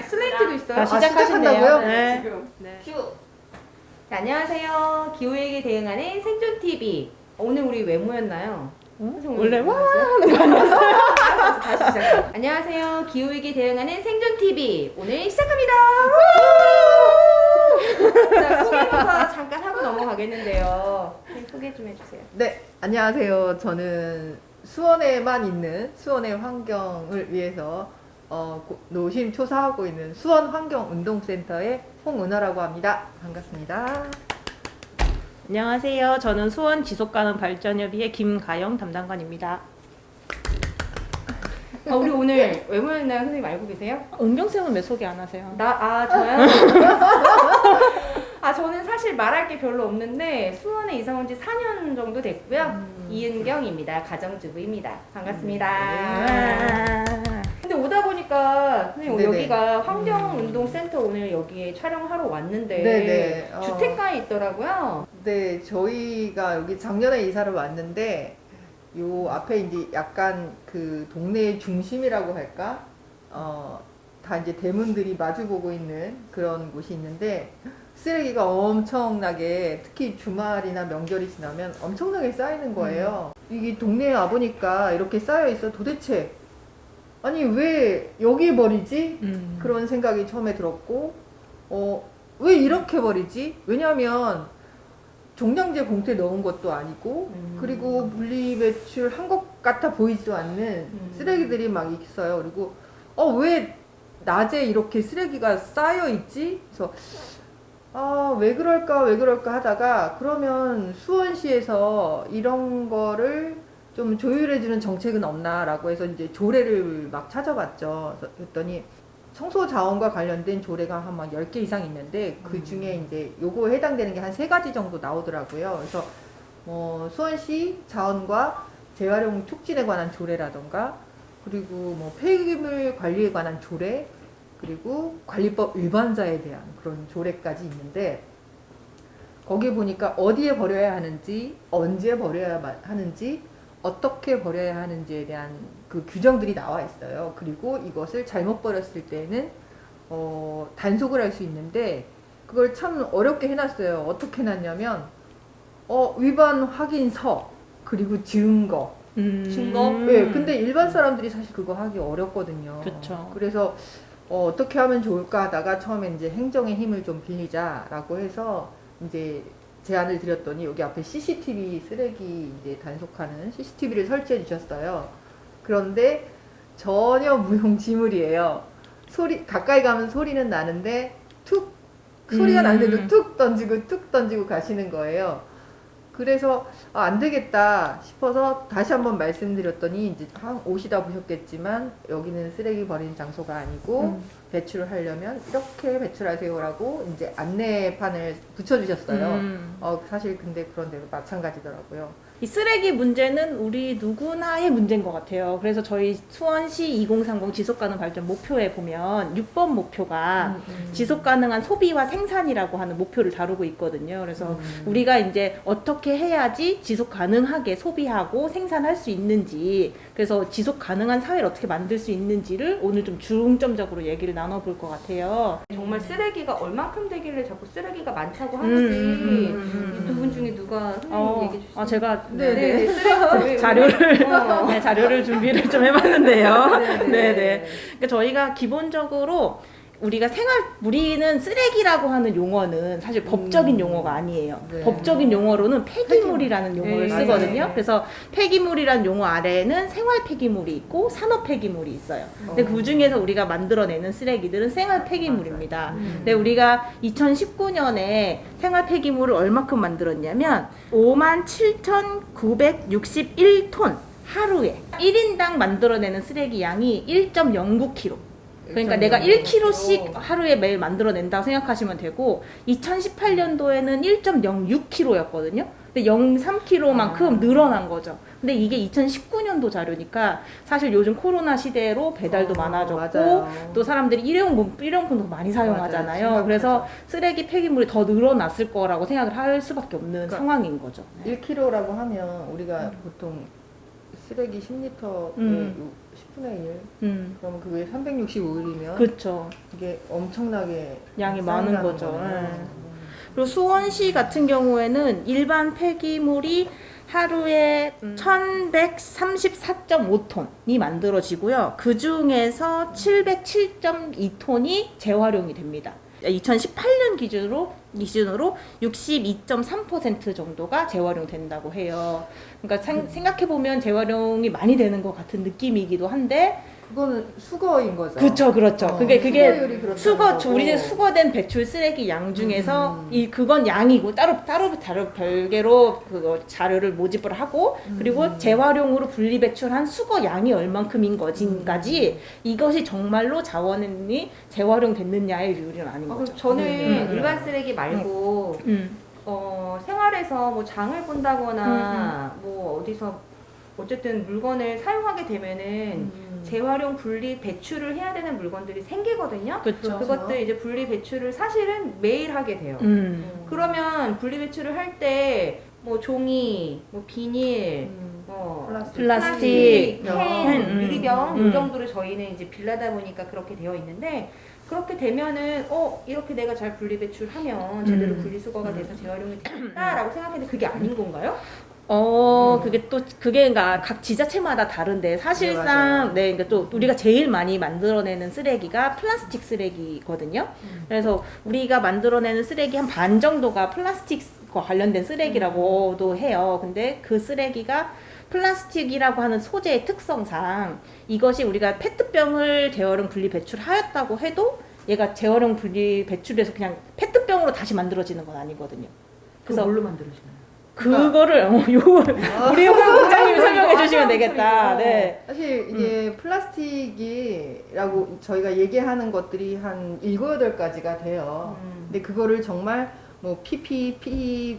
슬레이트도 있어요. 다 시작하신다고요? 네. 지금. 네. 자, 안녕하세요. 기후위기에 대응하는 생존TV. 오늘 우리 왜 모였나요? 원래 와 하는 거 아니었어요? 다시 시작해요. 안녕하세요. 기후위기에 대응하는 생존TV. 오늘 시작합니다. 자, 소개부터 잠깐 하고 넘어가겠는데요. 소개 좀 해주세요. 네, 안녕하세요. 저는 수원에만 있는 수원의 환경을 위해서 노심초사하고 있는 수원환경운동센터의 홍은아라고 합니다. 반갑습니다. 안녕하세요. 저는 수원 지속가능 발전협의회 김가영 담당관입니다. 우리 오늘 왜 모였나요? 선생님 알고 계세요? 은경쌤은 왜 소개 안 하세요? 저요? 저는 사실 말할 게 별로 없는데 수원에 이사 온 지 4년 정도 됐고요. 이은경입니다. 가정주부입니다. 반갑습니다. 근데 오다 보니까 선생님 네네. 여기가 환경운동센터 오늘 여기에 촬영하러 왔는데 네네. 주택가에 있더라고요. 네, 저희가 여기 작년에 이사를 왔는데 요 앞에 이제 약간 그 동네의 중심이라고 할까? 다 이제 대문들이 마주보고 있는 그런 곳이 있는데 쓰레기가 엄청나게 특히 주말이나 명절이 지나면 엄청나게 쌓이는 거예요. 이게 동네에 와보니까 이렇게 쌓여 있어. 도대체 아니 왜 여기 버리지? 그런 생각이 처음에 들었고 왜 이렇게 버리지? 왜냐하면 종량제 봉투에 넣은 것도 아니고 그리고 분리배출한 것 같아 보이지도 않는 쓰레기들이 막 있어요. 그리고 왜 낮에 이렇게 쓰레기가 쌓여 있지? 그래서 왜 그럴까 하다가 그러면 수원시에서 이런 거를 좀 조율해주는 정책은 없나라고 해서 이제 조례를 막 찾아봤죠. 그랬더니 청소 자원과 관련된 조례가 한 막 10개 이상 있는데 그 중에 이제 요거 해당되는 게 한 3가지 정도 나오더라고요. 그래서 수원시 자원과 재활용 촉진에 관한 조례라던가 그리고 폐기물 관리에 관한 조례 그리고 관리법 위반자에 대한 그런 조례까지 있는데 거기 보니까 어디에 버려야 하는지 언제 버려야 하는지 어떻게 버려야 하는지에 대한 그 규정들이 나와 있어요. 그리고 이것을 잘못 버렸을 때는 단속을 할 수 있는데 그걸 참 어렵게 해놨어요. 어떻게 해놨냐면 위반 확인서 그리고 증거 증거? 네, 근데 일반 사람들이 사실 그거 하기 어렵거든요. 그쵸. 그래서 어떻게 하면 좋을까 하다가 처음에 이제 행정의 힘을 좀 빌리자라고 해서 이제 제안을 드렸더니 여기 앞에 CCTV 쓰레기 이제 단속하는 CCTV를 설치해 주셨어요. 그런데 전혀 무용지물이에요. 가까이 가면 소리는 나는데 소리가 나는데도 툭 던지고 가시는 거예요. 그래서 안 되겠다 싶어서 다시 한번 말씀드렸더니 이제 오시다 보셨겠지만 여기는 쓰레기 버리는 장소가 아니고 배출을 하려면 이렇게 배출하세요라고 이제 안내판을 붙여주셨어요. 사실 근데 그런 데도 마찬가지더라고요. 이 쓰레기 문제는 우리 누구나의 문제인 것 같아요. 그래서 저희 수원시 2030 지속가능 발전 목표에 보면 6번 목표가 지속가능한 소비와 생산이라고 하는 목표를 다루고 있거든요. 그래서 우리가 이제 어떻게 해야지 지속가능하게 소비하고 생산할 수 있는지 그래서 지속가능한 사회를 어떻게 만들 수 있는지를 오늘 좀 중점적으로 얘기를 나눠볼 것 같아요. 정말 쓰레기가 얼만큼 되길래 자꾸 쓰레기가 많다고 하는지 이 두 분 중에 누가 선생님 얘기해 주시죠. 제가 네, 쓰레기 자료를 준비를 좀 해봤는데요. 네네. 그러니까 저희가 기본적으로 우리는 쓰레기라고 하는 용어는 사실 법적인 용어가 아니에요. 네. 법적인 용어로는 폐기물이라는 용어를 네, 쓰거든요. 맞아요. 그래서 폐기물이라는 용어 아래에는 생활 폐기물이 있고 산업 폐기물이 있어요. 근데 그 중에서 우리가 만들어내는 쓰레기들은 생활 폐기물입니다. 근데 우리가 2019년에 생활 폐기물을 얼마큼 만들었냐면 57,961톤 하루에 1인당 만들어내는 쓰레기 양이 1.09kg. 그러니까 내가 1kg씩 하루에 매일 만들어낸다고 생각하시면 되고 2018년도에는 1.06kg였거든요. 근데 0.3kg만큼 늘어난 거죠. 근데 이게 2019년도 자료니까 사실 요즘 코로나 시대로 배달도 많아졌고 맞아요. 또 사람들이 일회용품도 많이 사용하잖아요. 맞아요. 그래서 쓰레기 폐기물이 더 늘어났을 거라고 생각을 할 수밖에 없는 상황인 거죠. 1kg라고 하면 우리가 보통 쓰레기 10리터에 10분의 1. 음. 그럼 그게 365일이면 그렇죠. 이게 엄청나게 양이 쌓인다는 많은 거죠. 거네요. 예. 그리고 수원시 같은 경우에는 일반 폐기물이 하루에 1134.5톤이 만들어지고요. 그 중에서 707.2톤이 재활용이 됩니다. 2018년 기준으로 62.3% 정도가 재활용된다고 해요. 그러니까 생각해보면 재활용이 많이 되는 것 같은 느낌이기도 한데, 그거는 수거인 거죠. 그렇죠. 그게 수거율이 그렇다는 수거 거고. 우리 수거된 배출 쓰레기 양 중에서 그건 양이고 따로 별개로 그거 자료를 모집을 하고 그리고 재활용으로 분리 배출한 수거 양이 얼만큼인 거지까지 이것이 정말로 자원이 재활용됐느냐의 비율은 아닌 그럼 거죠. 저는 네. 일반 쓰레기 말고 생활에서 뭐 장을 본다거나 뭐 어디서 어쨌든 물건을 사용하게 되면은 재활용 분리 배출을 해야 되는 물건들이 생기거든요. 그렇죠. 그것들 이제 분리 배출을 사실은 매일 하게 돼요. 그러면 분리 배출을 할 때 뭐 종이, 뭐 비닐, 뭐 플라스틱, 캔, 유리병 음. 이 정도를 저희는 이제 빌라다 보니까 그렇게 되어 있는데 그렇게 되면은 이렇게 내가 잘 분리 배출하면 제대로 분리수거가 돼서 재활용이 된다라고 생각했는데 그게 아닌 건가요? 그게 그러니까 각 지자체마다 다른데 사실상 네, 그러니까 또 우리가 제일 많이 만들어내는 쓰레기가 플라스틱 쓰레기거든요. 그래서 우리가 만들어내는 쓰레기 한 반 정도가 플라스틱과 관련된 쓰레기라고도 해요. 근데 그 쓰레기가 플라스틱이라고 하는 소재의 특성상 이것이 우리가 페트병을 재활용 분리 배출하였다고 해도 얘가 재활용 분리 배출해서 그냥 페트병으로 다시 만들어지는 건 아니거든요. 그래서 뭘로 만들어지나요? 그거를 우리 홍국장님이 설명해 주시면 되겠다. 네. 사실 이게 플라스틱이라고 저희가 얘기하는 것들이 한 7, 8가지가 돼요. 근데 그거를 정말 뭐 PP,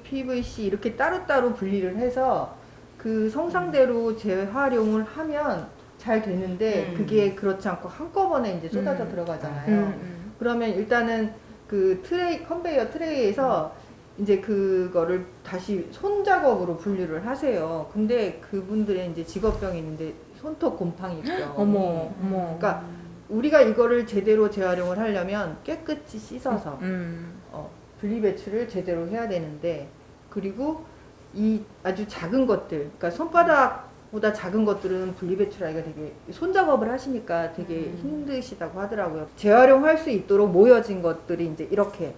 PVC 이렇게 따로따로 분리를 해서 그 성상대로 재활용을 하면 잘 되는데 그게 그렇지 않고 한꺼번에 이제 쏟아져 들어가잖아요. 그러면 일단은 그 컨베이어 트레이에서 이제 그거를 다시 손작업으로 분류를 하세요. 근데 그분들의 이제 직업병이 있는데 손톱 곰팡이병. 어머. 그러니까 우리가 이거를 제대로 재활용을 하려면 깨끗이 씻어서 분리배출을 제대로 해야 되는데, 그리고 이 아주 작은 것들, 그러니까 손바닥보다 작은 것들은 분리배출하기가 되게 손작업을 하시니까 되게 힘드시다고 하더라고요. 재활용할 수 있도록 모여진 것들이 이제 이렇게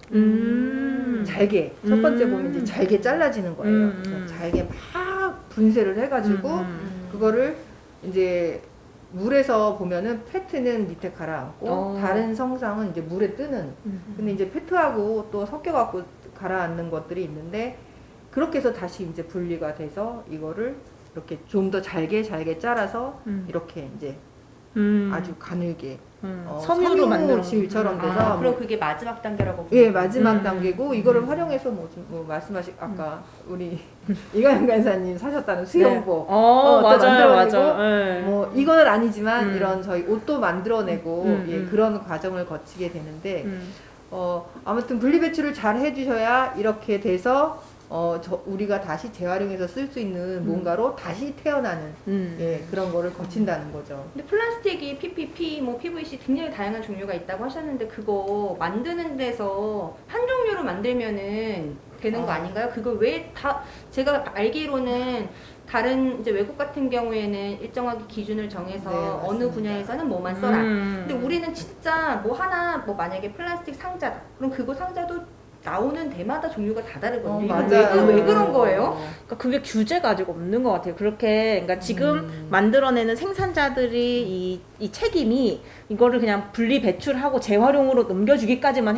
잘게, 첫 번째 보면 이제 잘게 잘라지는 거예요. 그래서 잘게 막 분쇄를 해가지고 그거를 이제 물에서 보면은 페트는 밑에 가라앉고 다른 성상은 이제 물에 뜨는. 근데 이제 페트하고 또 섞여갖고 가라앉는 것들이 있는데, 그렇게 해서 다시 이제 분리가 돼서 이거를 이렇게 좀 더 잘게 잘라서 이렇게 이제 아주 가늘게 섬유로 만드는 섬유질처럼 돼서 그럼 그게 마지막 단계라고 예, 마지막 단계고, 이거를 활용해서 뭐 말씀하신 아까 우리 이가영 간사님 사셨다는 수영복 또 만들어내고, 뭐 이거는 아니지만 이런 저희 옷도 만들어내고 그런 과정을 거치게 되는데 아무튼 분리배출을 잘 해주셔야 이렇게 돼서 우리가 다시 재활용해서 쓸 수 있는 뭔가로 다시 태어나는 예, 그런 거를 거친다는 거죠. 근데 플라스틱이 PPP, 뭐 PVC 굉장히 다양한 종류가 있다고 하셨는데 그거 만드는 데서 한 종류로 만들면은 되는 거 아닌가요? 그걸 왜 다 제가 알기로는 다른 이제 외국 같은 경우에는 일정하게 기준을 정해서 네, 어느 맞습니다. 분야에서는 뭐만 써라. 근데 우리는 진짜 뭐 하나 뭐 만약에 플라스틱 상자다. 그럼 그거 상자도 나오는 데마다 종류가 다 다르거든요. 맞아요. 왜 그런 거예요? 그러니까 그게 규제가 아직 없는 것 같아요. 그렇게 그러니까 지금 만들어내는 생산자들이 이 책임이 이거를 그냥 분리 배출하고 재활용으로 넘겨주기까지만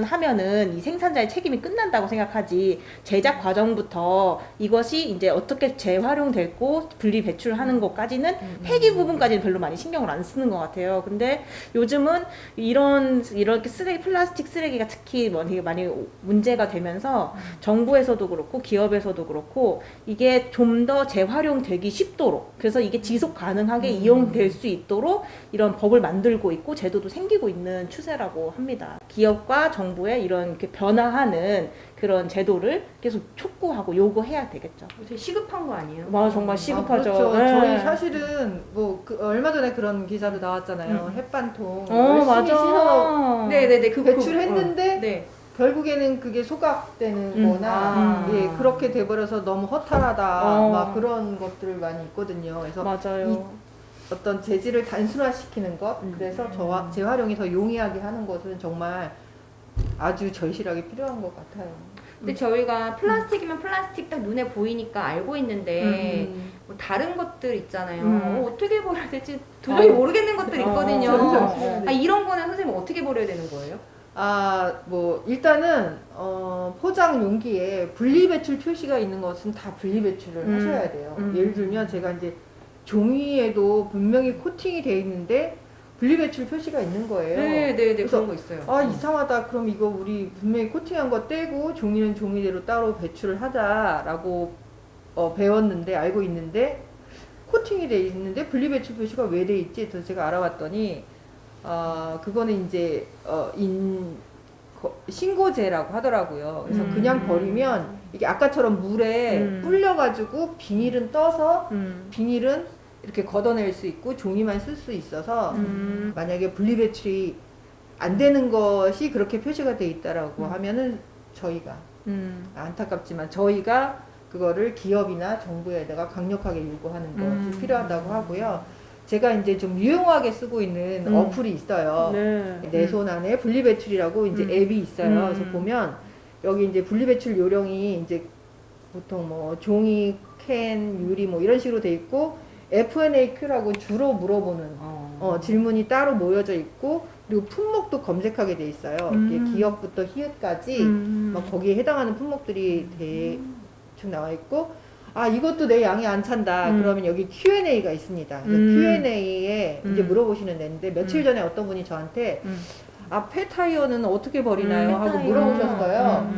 하면은 이 생산자의 책임이 끝난다고 생각하지, 제작 과정부터 이것이 이제 어떻게 재활용되고 분리 배출하는 것까지는 폐기 부분까지는 별로 많이 신경을 안 쓰는 것 같아요. 근데 요즘은 이렇게 플라스틱 쓰레기가 특히 뭐 되게 많이 문제가 되면서 정부에서도 그렇고 기업에서도 그렇고 이게 좀 더 재활용되기 쉽도록 그래서 이게 지속 가능하게 이용될 수 있도록 이런 법을 만들고 있고 제도도 생기고 있는 추세라고 합니다. 기업과 정부의 이런 이렇게 변화하는 그런 제도를 계속 촉구하고 요구해야 되겠죠. 되게 시급한 거 아니에요? 와 정말 시급하죠. 그렇죠. 네. 저희 사실은 뭐 얼마 전에 그런 기사도 나왔잖아요. 햇반통 열심히 맞아. 씻어 네네네. 배출했는데 네. 결국에는 그게 소각되는 거나 아. 예, 그렇게 돼버려서 너무 허탈하다 어. 막 그런 것들 많이 있거든요. 그래서 맞아요. 어떤 재질을 단순화시키는 것 그래서 재활용이 더 용이하게 하는 것은 정말 아주 절실하게 필요한 것 같아요. 근데 저희가 플라스틱이면 플라스틱 딱 눈에 보이니까 알고 있는데 뭐 다른 것들 있잖아요. 어떻게 버려야 될지 도저히 모르겠는 것들 있거든요. 아, 이런 거는 선생님 어떻게 버려야 되는 거예요? 뭐 일단은 포장 용기에 분리배출 표시가 있는 것은 다 분리배출을 하셔야 돼요. 예를 들면 제가 이제 종이에도 분명히 코팅이 돼 있는데 분리배출 표시가 있는 거예요. 네네네. 그래서 그런 거 있어요. 아 이상하다. 그럼 이거 우리 분명히 코팅한 거 떼고 종이는 종이대로 따로 배출을 하자라고 배웠는데 알고 있는데 코팅이 돼 있는데 분리배출 표시가 왜 돼 있지? 그래서 제가 알아봤더니 그거는 이제 신고제라고 하더라고요. 그래서 그냥 버리면 이게 아까처럼 물에 불려가지고 비닐은 떠서 비닐은 이렇게 걷어낼 수 있고 종이만 쓸 수 있어서 만약에 분리배출이 안 되는 것이 그렇게 표시가 돼 있다라고 하면은 저희가 안타깝지만 저희가 그거를 기업이나 정부에다가 강력하게 요구하는 것이 필요하다고 하고요. 제가 이제 좀 유용하게 쓰고 있는 어플이 있어요. 네. 내 손 안에 분리배출이라고 이제 앱이 있어요. 그래서 보면 여기 이제 분리배출 요령이 이제 보통 뭐 종이, 캔, 유리 뭐 이런 식으로 돼 있고 FNAQ라고 주로 물어보는 질문이 따로 모여져 있고 그리고 품목도 검색하게 돼 있어요. 이게 기업부터 히읗까지 막 거기에 해당하는 품목들이 대충 나와 있고 이것도 내 양이 안 찬다. 그러면 여기 Q&A가 있습니다. Q&A에 이제 물어보시는 애인데 며칠 전에 어떤 분이 저한테 폐타이어는 어떻게 버리나요? 하고 물어보셨어요.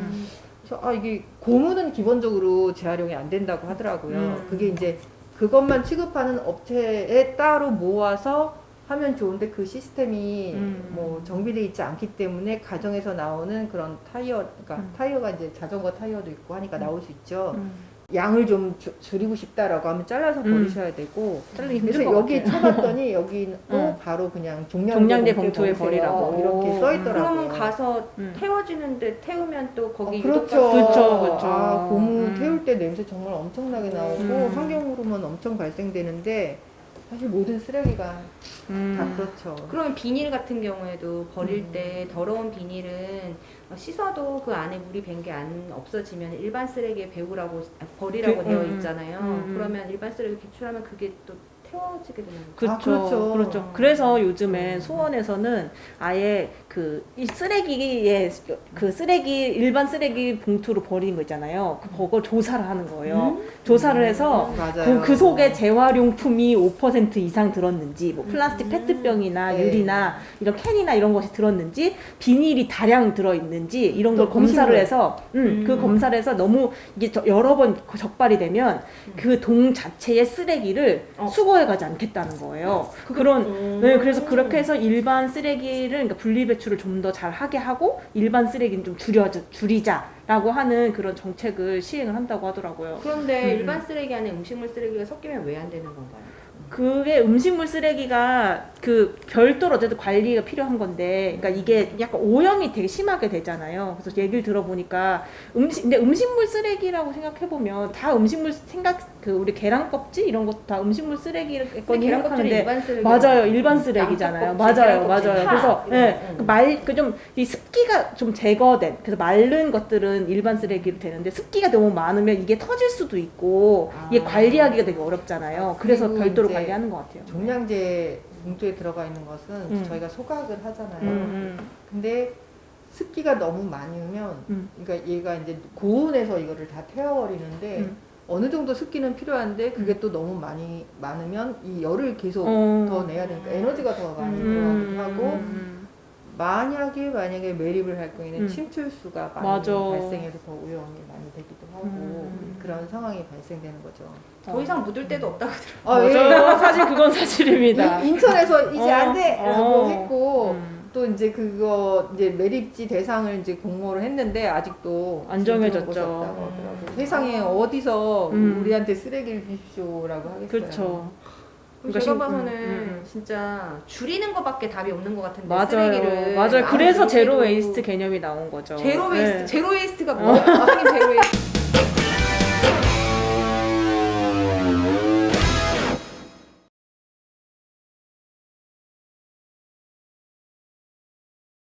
그래서 이게 고무는 기본적으로 재활용이 안 된다고 하더라고요. 그게 이제 그것만 취급하는 업체에 따로 모아서 하면 좋은데 그 시스템이 뭐 정비되어 있지 않기 때문에 가정에서 나오는 그런 타이어, 그러니까 타이어가 이제 자전거 타이어도 있고 하니까 나올 수 있죠. 양을 좀 줄이고 싶다라고 하면 잘라서 버리셔야 되고. 자르기 그래서 힘들 것 여기 같아요. 쳐봤더니 여기는 바로 그냥 종량제 봉투에 봉투에 버리라고. 이렇게 써 있더라고요. 그러면 가서 태워지는데 태우면 또 거기 그렇죠. 그렇죠. 고무 태울 때 냄새 정말 엄청나게 나오고 환경 호르몬 엄청 발생되는데 사실 모든 쓰레기가 다 그렇죠. 그러면 비닐 같은 경우에도 버릴 때 더러운 비닐은 씻어도 그 안에 물이 밴 게 안 없어지면 일반 쓰레기에 버리라고 되어 있잖아요. 그러면 일반 쓰레기 배출하면 그게 또 태워지게 되는 거죠. 그렇죠. 그렇죠. 그래서 요즘에 수원에서는 아예 이 쓰레기에 일반 쓰레기 봉투로 버리는 거 있잖아요. 그걸 조사를 하는 거예요. 조사를 해서 맞아요. 그 속에 재활용품이 5% 이상 들었는지, 뭐 플라스틱 페트병이나 네. 유리나 이런 캔이나 이런 것이 들었는지, 비닐이 다량 들어있는지 이런 걸 또 검사를 음식물. 해서 그 검사를 해서 너무 이게 여러 번 적발이 되면 그 동 자체의 쓰레기를 수거해가지 않겠다는 거예요. 네, 그래서 그렇게 해서 일반 쓰레기를 그러니까 분리배출을 좀 더 잘 하게 하고 일반 쓰레기는 좀 줄이자라고 하는 그런 정책을 시행을 한다고 하더라고요. 그런데 일반 쓰레기 안에 음식물 쓰레기가 섞이면 왜 안 되는 건가요? 그게 음식물 쓰레기가 별도로 어쨌든 관리가 필요한 건데, 그러니까 이게 약간 오염이 되게 심하게 되잖아요. 그래서 얘기를 들어보니까 근데 음식물 쓰레기라고 생각해보면 다 우리 계란 껍질 이런 것도 다 음식물 쓰레기를 근데 계란 껍질은 생각하는데 일반 쓰레기 맞아요, 일반 쓰레기잖아요. 양파 껍질, 계란 껍질 맞아요. 다. 그래서 좀 이 습기가 좀 제거된, 그래서 마른 것들은 일반 쓰레기로 되는데 습기가 너무 많으면 이게 터질 수도 있고 이게 관리하기가 되게 어렵잖아요. 그래서 그리고 별도로 이제 관리하는 것 같아요. 종량제 봉투에 들어가 있는 것은 저희가 소각을 하잖아요. 근데 습기가 너무 많으면 그러니까 얘가 이제 고온에서 이거를 다 태워버리는데 어느 정도 습기는 필요한데 그게 또 너무 많으면 이 열을 계속 더 내야 되니까 에너지가 더 많이 들어가기도 하고 만약에 매립을 할 경우에는 침출수가 많이 맞아. 발생해서 더 오염이 많이 되기도 하고 그런 상황이 발생되는 거죠. 더 이상 묻을 데도 없다고 들어요. 맞아요. 사실 그건 사실입니다. 인천에서 이제 안 돼라고 어. 했고 또 이제 그거 이제 매립지 대상을 이제 공모를 했는데 아직도 안 정해졌죠. 곳이 없다고 하더라고요. 세상에 어디서 우리한테 쓰레기를 주십시오라고 하겠어요. 그렇죠. 그러니까 제가 신- 봐서는 진짜 줄이는 것밖에 답이 없는 것 같은데 맞아요. 쓰레기를 맞아요. 그래서 아무리 제로 해도 웨이스트 개념이 나온 거죠. 제로 웨이스트 네. 제로 웨이스트가 뭐예요? 선생님 제로 웨이스트